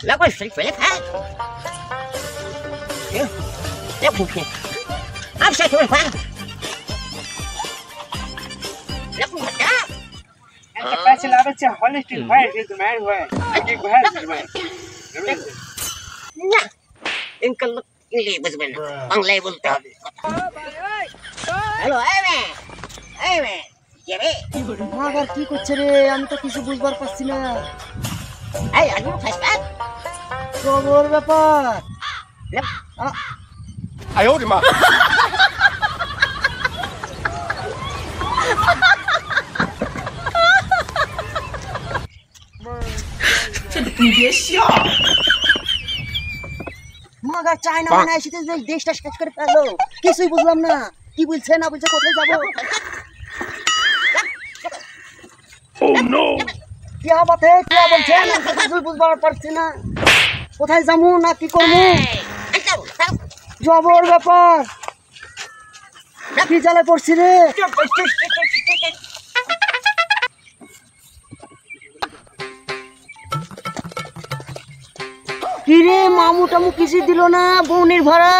Luego el Philip had. Look who came. I'm saying to him, look who had that. انت بس لعبت هولستين فاير دي زمان هو اجيب هذا زمان Nha. Em cần lực gì bây giờ mình bằng level tao. Hello, hey man. Jere. মাগার কি করছে রে আমি তো কিছু বুঝবার পারছি না Hey, are you flashback? খবর ব্যাপার Look. 哎呦我的妈！ মাগার চায়না মানে এসে যে দেশটা শেষ করে ফেললো কিছুই বুঝলাম না কি বলছে না বলছে কোথায় যাবো কি বাতে কি বলছে না কিছুই বুঝবার পারছি না কোথায় যাবো না কি করবো জবর ব্যাপার কি জ্বালায় পড়ছি রে কি রে মামু টামু কিছু দিল না বউনির ভাড়া